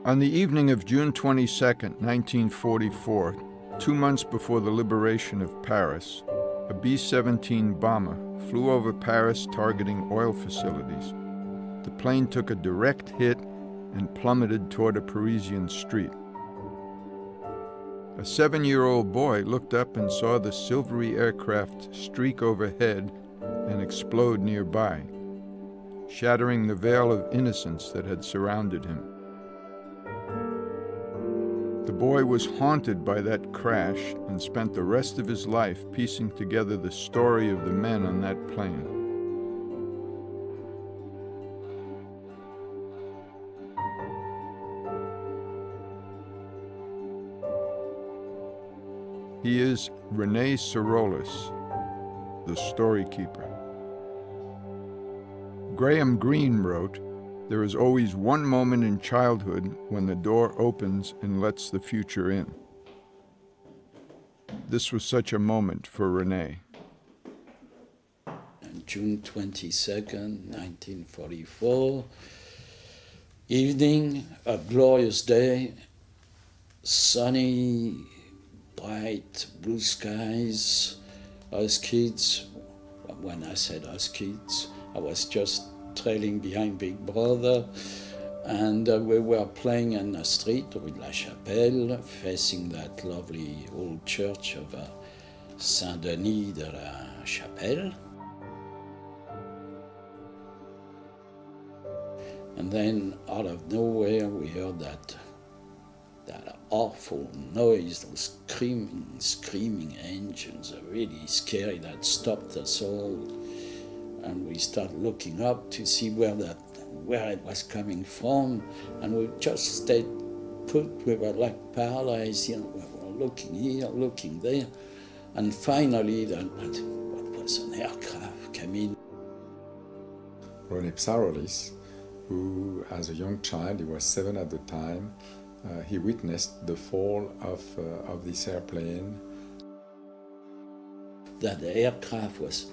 On the evening of June 22, 1944, 2 months before the liberation of Paris, a B-17 bomber flew over Paris targeting oil facilities. The plane took a direct hit and plummeted toward a Parisian street. A 7-year-old boy looked up and saw the silvery aircraft streak overhead and explode nearby, shattering the veil of innocence that had surrounded him. The boy was haunted by that crash and spent the rest of his life piecing together the story of the men on that plane. He is René Psarolis, the Storykeeper. Graham Greene wrote, "There is always one moment in childhood when the door opens and lets the future in." This was such a moment for René. On June 22nd, 1944, evening, a glorious day, sunny, bright, blue skies. Us kids, when I said us kids, I was just trailing behind Big Brother, and we were playing in a street, Rue de la Chapelle, facing that lovely old church of Saint-Denis de la Chapelle. And then out of nowhere we heard that awful noise, those screaming engines, are really scary, that stopped us all. And we started looking up to see where it was coming from, and we just stayed put. We were like paralyzed, we were looking here, looking there, and finally, what was an aircraft came in. René Psarolis, who, as a young child, he was 7 at the time, he witnessed the fall of this airplane. That the aircraft was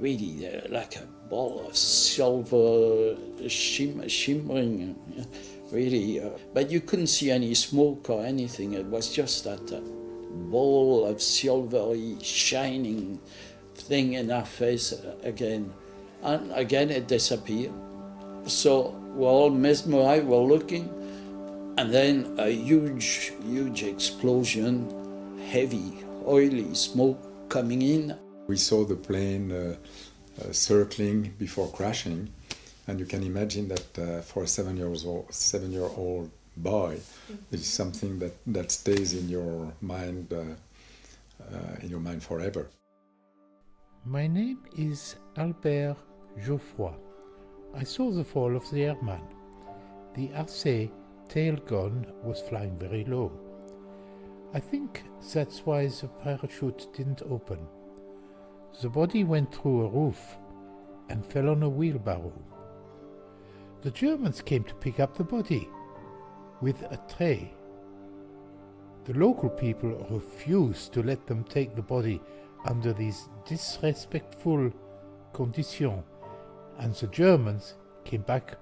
really like a ball of silver shimmering, really. But you couldn't see any smoke or anything. It was just that ball of silvery, shining thing in our face again. And again it disappeared. So we're all mesmerized, we're looking, and then a huge explosion, heavy, oily smoke coming in. We saw the plane circling before crashing, and you can imagine that for a 7-year-old boy, it is something that stays in your mind forever. My name is Albert Geoffroy. I saw the fall of the airman. The RC tail gun was flying very low. I think that's why the parachute didn't open. The body went through a roof and fell on a wheelbarrow. The Germans came to pick up the body with a tray. The local people refused to let them take the body under these disrespectful conditions, and the Germans came back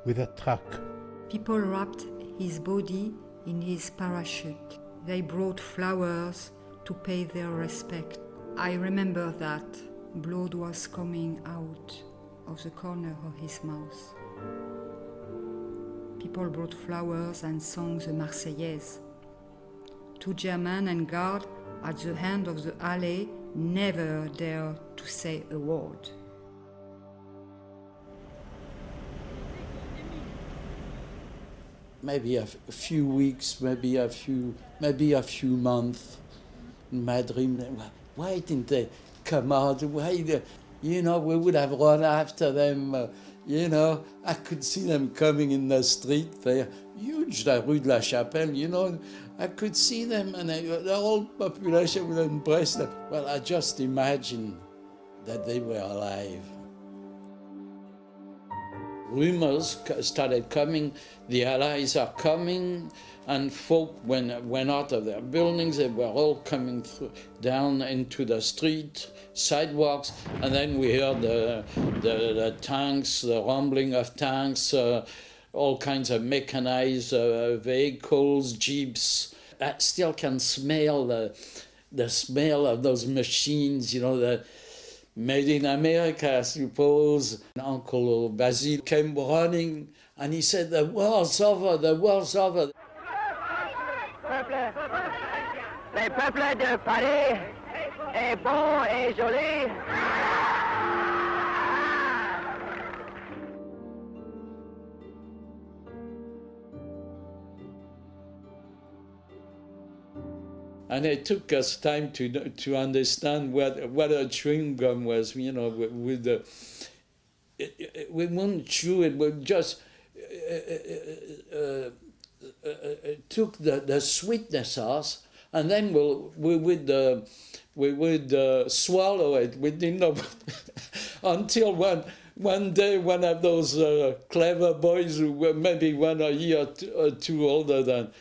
with a truck. People wrapped his body in his parachute. They brought flowers to pay their respect. I remember that blood was coming out of the corner of his mouth. People brought flowers and sang the Marseillaise. 2 German and guard at the end of the alley never dared to say a word. Maybe a few weeks, maybe a few months. In my dream, why didn't they come out? Why, we would have run after them. I could see them coming in the street there, huge, la Rue de la Chapelle. I could see them, and the whole population would embrace them. Well, I just imagined that they were alive. Rumors started coming, the Allies are coming, and folk went out of their buildings. They were all coming down into the street, sidewalks, and then we heard the tanks, the rumbling of tanks, all kinds of mechanized vehicles, jeeps. I still can smell the smell of those machines, the made in America, I suppose. Uncle Basil came running and he said, the war's over, the war's over. Le peuple de Paris est bon et joli. And it took us time to understand what a chewing gum was. We wouldn't chew it, we just took the sweetness out, and then we would swallow it. We didn't know until one day one of those clever boys who were maybe 1 year or two older than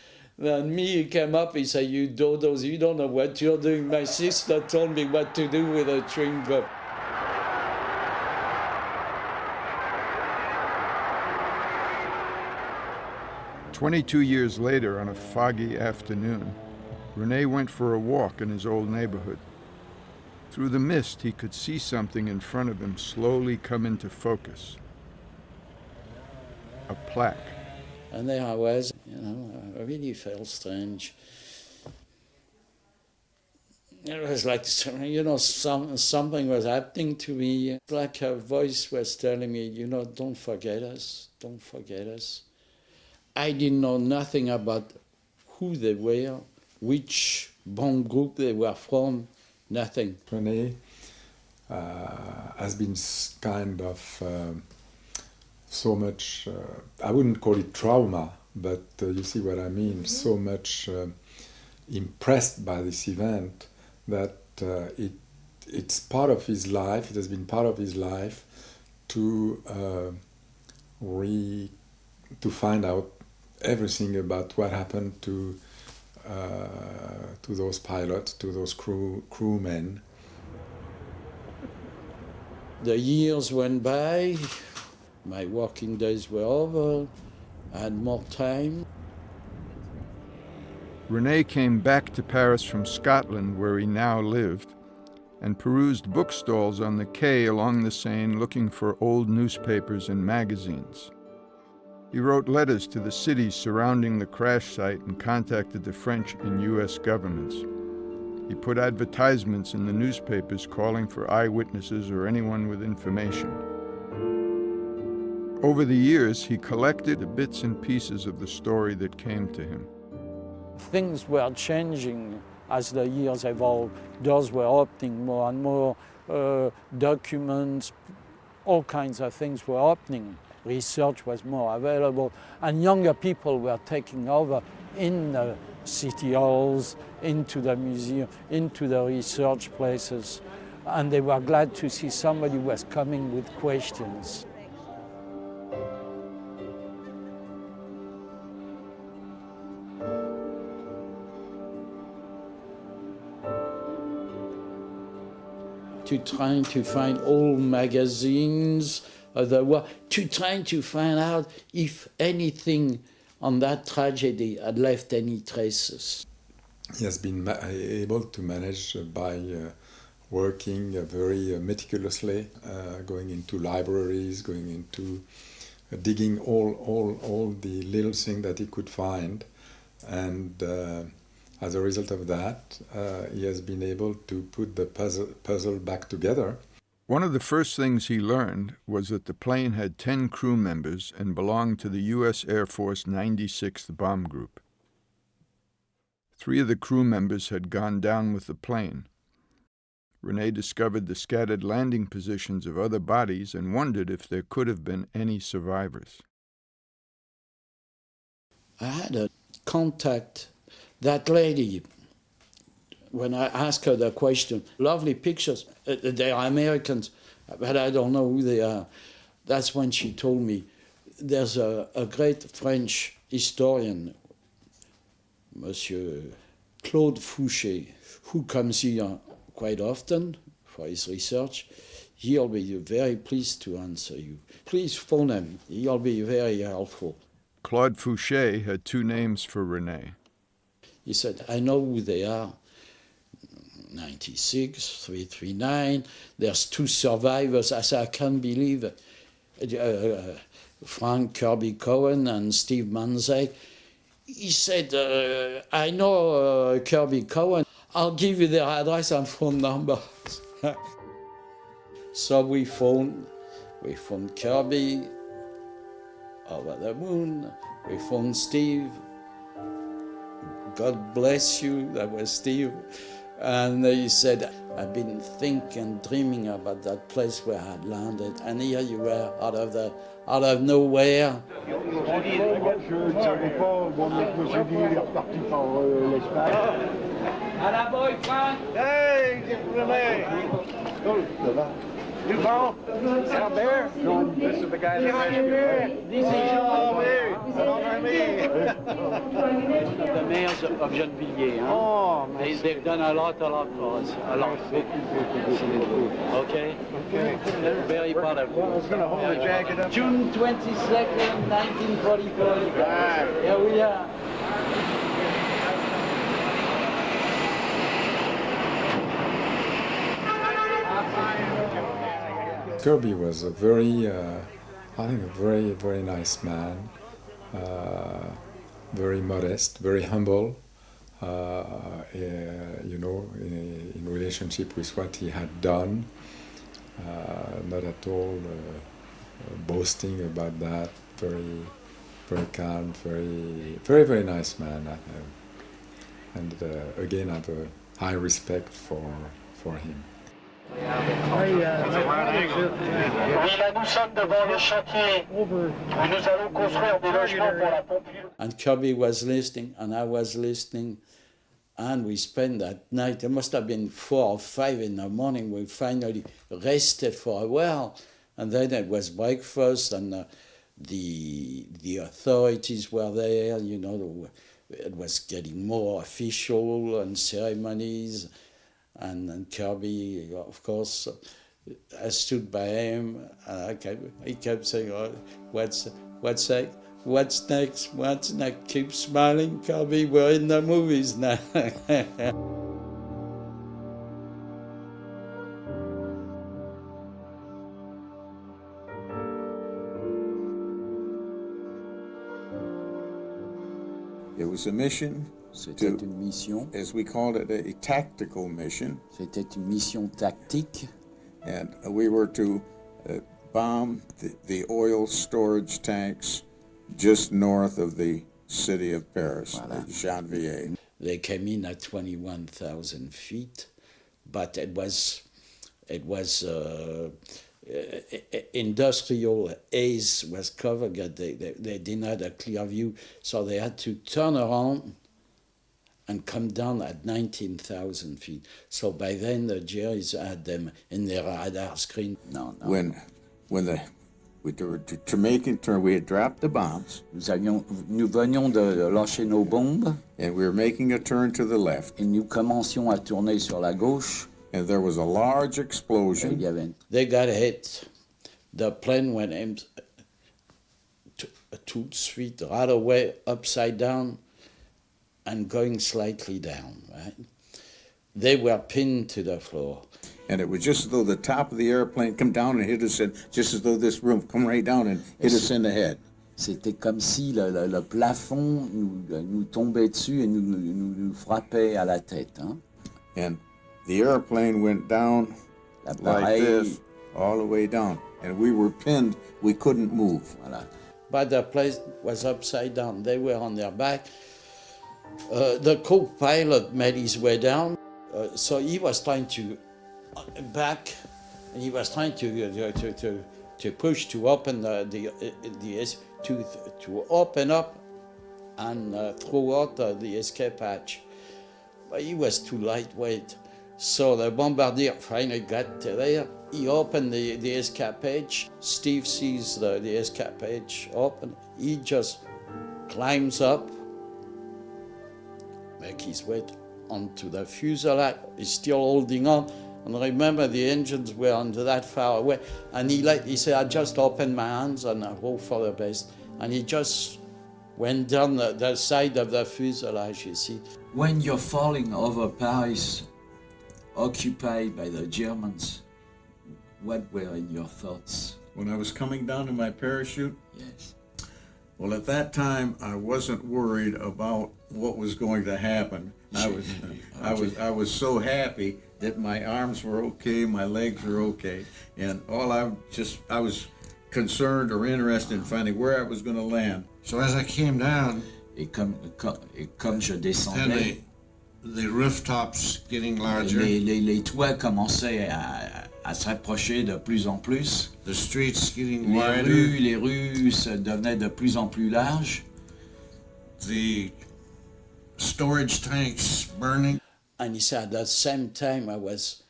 me, he came up, he said, "You dodos, you don't know what you're doing. My sister told me what to do with a chewing gum." "22 years later, on a foggy afternoon, René went for a walk in his old neighborhood. Through the mist, he could see something in front of him slowly come into focus. A plaque. And there I was, I really felt strange. It was like, something was happening to me. It's like a voice was telling me, don't forget us, don't forget us. I didn't know nothing about who they were, which band group they were from, nothing. René has been kind of so much, I wouldn't call it trauma, but you see what I mean, so much impressed by this event that it's part of his life, it has been part of his life to find out everything about what happened to those pilots, to those crewmen. The years went by, my working days were over, I had more time. René came back to Paris from Scotland, where he now lived, and perused bookstalls on the quay along the Seine looking for old newspapers and magazines. He wrote letters to the cities surrounding the crash site and contacted the French and U.S. governments. He put advertisements in the newspapers calling for eyewitnesses or anyone with information. Over the years, he collected the bits and pieces of the story that came to him. Things were changing as the years evolved. Doors were opening more and more, documents, all kinds of things were opening. Research was more available, and younger people were taking over in the city halls, into the museum, into the research places, and they were glad to see somebody who was coming with questions. To trying to find old magazines, to trying to find out if anything on that tragedy had left any traces. He has been able to manage by working very meticulously, going into libraries, going into digging all the little things that he could find, and as a result of that, he has been able to put the puzzle back together. One of the first things he learned was that the plane had 10 crew members and belonged to the U.S. Air Force 96th Bomb Group. 3 of the crew members had gone down with the plane. René discovered the scattered landing positions of other bodies and wondered if there could have been any survivors. I had a contact, that lady, when I asked her the question, lovely pictures, they are Americans, but I don't know who they are. That's when she told me, there's a great French historian, Monsieur Claude Fouché, who comes here quite often for his research. He'll be very pleased to answer you. Please phone him, he'll be very helpful. Claude Fouché had two names for René. He said, I know who they are. 96, 339. There's two survivors. I said, I can't believe it. Frank Kirby Cohen and Steve Manzek. He said, I know Kirby Cohen. I'll give you their address and phone numbers. So we phoned Kirby over the moon. We phoned Steve. God bless you, that was Steve. And he said, I've been thinking, dreaming about that place where I had landed. And here you were, out of nowhere. À la boy, Frank! Hey, René! You bon? Albert? This is the guy that rescued me. The mayors of Gennevilliers, huh? Oh, man. They've done a lot for us. A lot. Okay? Okay. Very proud of you. I was going to hold the jacket up. June 22nd, 1944. Right. Here we are. Kirby was a very, I think, a very, very nice man, very modest, very humble, you know, in relationship with what he had done, not at all boasting about that, very, very calm, very, very, very nice man, and again, I have a high respect for him. Oui, là, nous sommes devant le chantier où nous allons construire des logements pour la population. And Kirby was listening, and I was listening, and we spent that night, it must have been 4 or 5 in the morning, we finally rested for a while, and then it was breakfast, and the authorities were there, you know, it was getting more official and ceremonies. And Kirby, of course, I stood by him, and he kept saying, oh, what's next? What's next? Keep smiling, Kirby, we're in the movies now. It was a mission. C'était une mission. As we called it, a tactical mission. C'était une mission tactique. And we were to bomb the oil storage tanks just north of the city of Paris, Voilà. Gennevilliers. They came in at 21,000 feet, but it was industrial haze was covered. They didn't have a clear view, so they had to turn around and come down at 19,000 feet. So by then the Jerry's had them in their radar screen. No. When we were to make a turn, we had dropped the bombs. Nous venions de lâcher nos bombes. And we were making a turn to the left. Et nous commencions à tourner sur la gauche. And there was a large explosion. They got hit. The plane went in 2 feet right away, upside down, and going slightly down, right? They were pinned to the floor. And it was just as though the top of the airplane come down and hit us, just as though this room come right down and hit us in the head. C'était comme si le plafond nous tombait dessus et nous frappait à la tête. Hein? And the airplane went down like this, all the way down. And we were pinned, we couldn't move. Voilà. But the place was upside down. They were on their back. The co-pilot made his way down, so he was trying to back, and he was trying to push to open to open up and throw out the escape hatch. But he was too lightweight, so the bombardier finally got there. He opened the escape hatch. Steve sees the escape hatch open. He just climbs up, make his way onto the fuselage. He's still holding on. And remember, the engines were under that far away. And he said, I just opened my hands and I hope for the best. And he just went down the side of the fuselage, you see. When you're falling over Paris, occupied by the Germans, what were in your thoughts? When I was coming down in my parachute, Yes. well, at that time, I wasn't worried about what was going to happen. I was so happy that my arms were okay, my legs were okay, and I was concerned or interested in finding where I was going to land. So as I came down, Et comme je descendais, and the rooftops getting larger, les toits commençaient à s'approcher de plus en plus. the streets getting Les wider, rues se devenaient de plus en plus larges. the storage tanks burning. And he said at the same time I was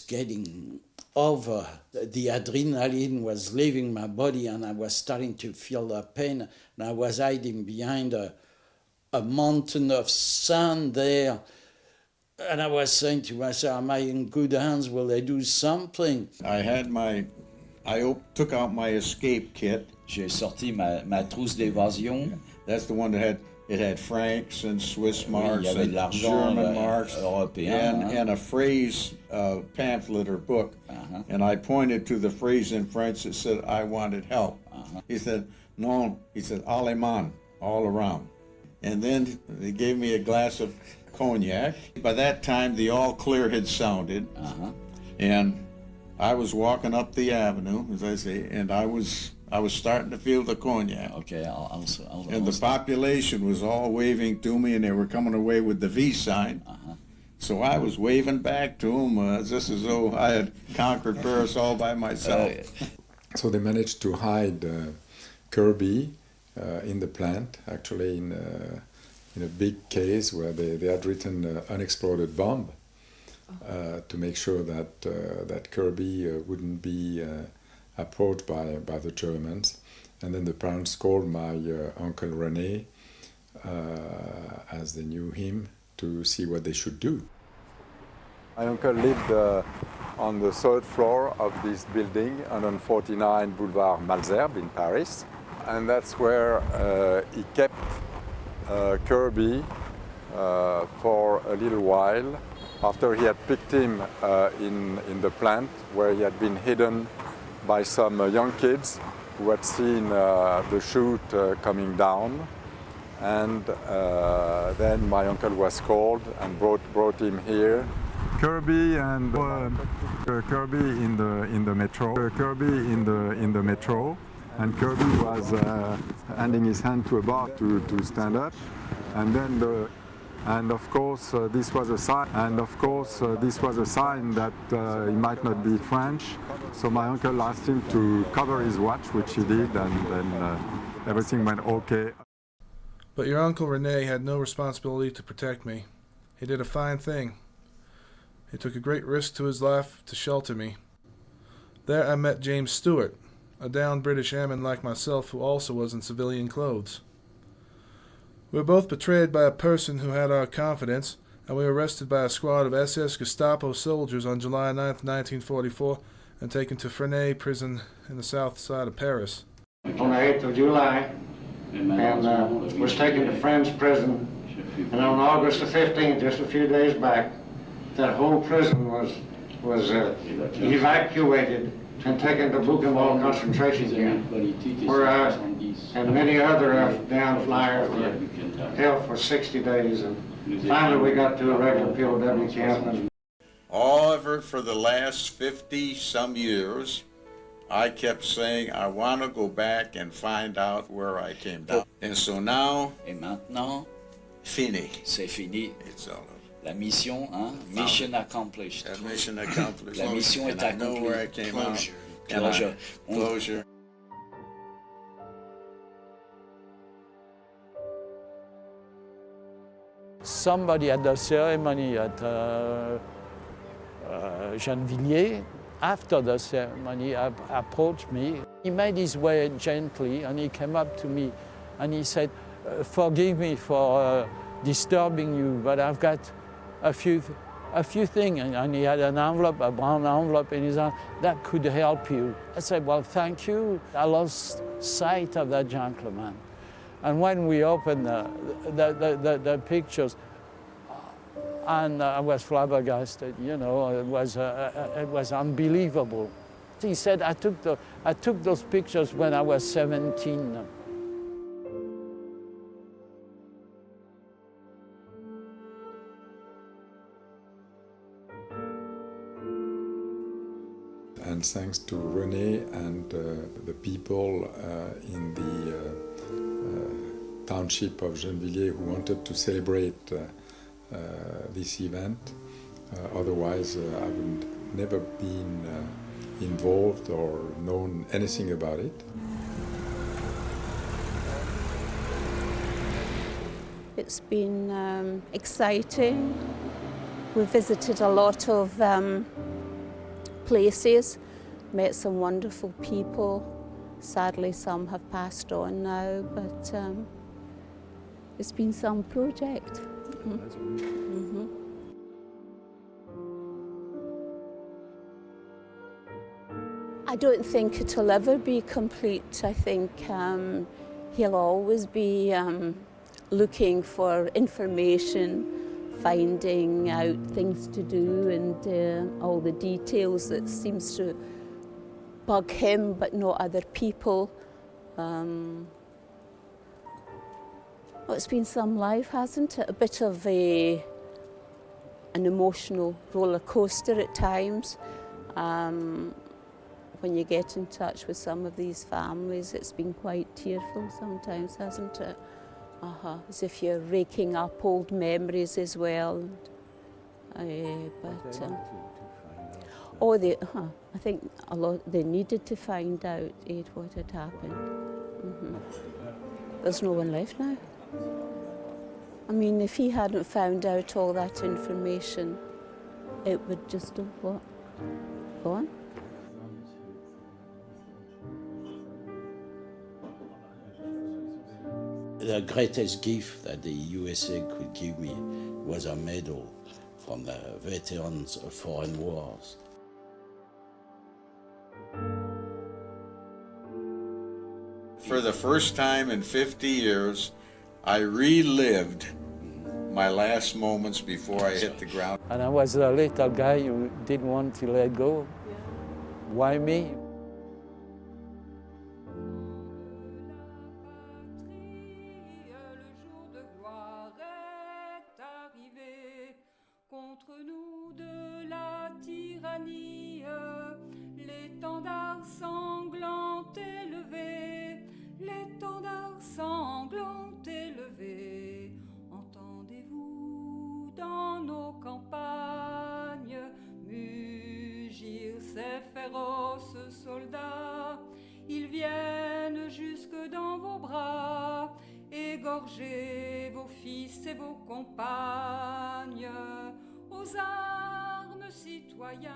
getting over, the adrenaline was leaving my body and I was starting to feel the pain, and I was hiding behind a mountain of sand there, and I was saying to myself, am I in good hands? Will they do something? I took out my escape kit. J'ai sorti ma trousse d'évasion. That's the one that had francs and Swiss marks, il y avait de and l'argent German marks, européen, and a phrase pamphlet or book. Uh-huh. And I pointed to the phrase in French that said, I wanted help. Uh-huh. He said, no, he said, allemand, all around. And then they gave me a glass of cognac. By that time, the all clear had sounded. Uh-huh. And I was walking up the avenue, as I say, and I was starting to feel the cognac. Okay, And the population was all waving to me, and they were coming away with the V sign. Uh-huh. So I was waving back to them, just as though I had conquered Paris all by myself. So they managed to hide Kirby in the plant, actually in a big case where they had written unexploded bomb to make sure that Kirby wouldn't be approached by the Germans. And then the parents called my uncle René, as they knew him, to see what they should do. My uncle lived on the third floor of this building, 149 Boulevard Malesherbes in Paris. And that's where he kept Kirby for a little while after he had picked him in the plant where he had been hidden by some young kids who had seen the chute coming down. And then my uncle was called and brought him here. Kirby and Kirby in the metro. Kirby in the metro, and Kirby was handing his hand to a bar to stand up, and then and of course this was a sign. And of course this was a sign that he might not be French. So my uncle asked him to cover his watch, which he did, and then everything went okay. But your Uncle René had no responsibility to protect me. He did a fine thing. He took a great risk to his life to shelter me. There I met James Stewart, a downed British airman like myself who also was in civilian clothes. We were both betrayed by a person who had our confidence, and we were arrested by a squad of SS Gestapo soldiers on July 9th, 1944, and taken to Fresnay prison in the south side of Paris. On the 8th of July, and was taken to Friends prison. And on August the 15th, just a few days back, that whole prison was evacuated and taken to Buchenwald concentration camp, where I and many other down flyers were held for 60 days. And finally we got to a regular POW camp. However, for the last 50-some years, I kept saying, I want to go back and find out where I came down. And so now, Et maintenant, fini. c'est fini. It's all over. La mission, hein? Mission accomplished. Mission accomplished. La mission est And I know accomplie. where I came out. Closure. Closure. Somebody at the ceremony at Gennevilliers, after the ceremony, approached me. He made his way gently and he came up to me and he said, forgive me for disturbing you, but I've got a few things. And he had an envelope, a brown envelope in his hand, that could help you. I said, well, thank you. I lost sight of that gentleman. And when we opened the pictures, and I was flabbergasted, you know, it was unbelievable. He said, I took those pictures when I was 17. And thanks to René and the people in the township of Gennevilliers who wanted to celebrate this event. Otherwise, I would never been involved or known anything about it. It's been exciting. We visited a lot of places, met some wonderful people. Sadly, some have passed on now, but it's been some project. Mm-hmm. I don't think it'll ever be complete. I think he'll always be looking for information, finding out things to do, and all the details that seems to bug him but not other people. Well, it's been some life, hasn't it? A bit of an emotional roller coaster at times. When you get in touch with some of these families, it's been quite tearful sometimes, hasn't it? As if you're raking up old memories as well. I think a lot they needed to find out what had happened. There's no one left now. I mean, if he hadn't found out all that information, it would just have gone. The greatest gift that the USA could give me was a medal from the veterans of foreign wars. For the first time in 50 years, I relived my last moments before I hit the ground. And I was a little guy who didn't want to let go. Why me? Contre nous de la tyrannie, l'étendard sanglant élevé, l'étendard sanglant élevé. Entendez-vous dans nos campagnes mugir ces féroces soldats? Ils viennent jusque dans vos bras, égorger vos fils et vos compagnes. Aux armes, citoyens,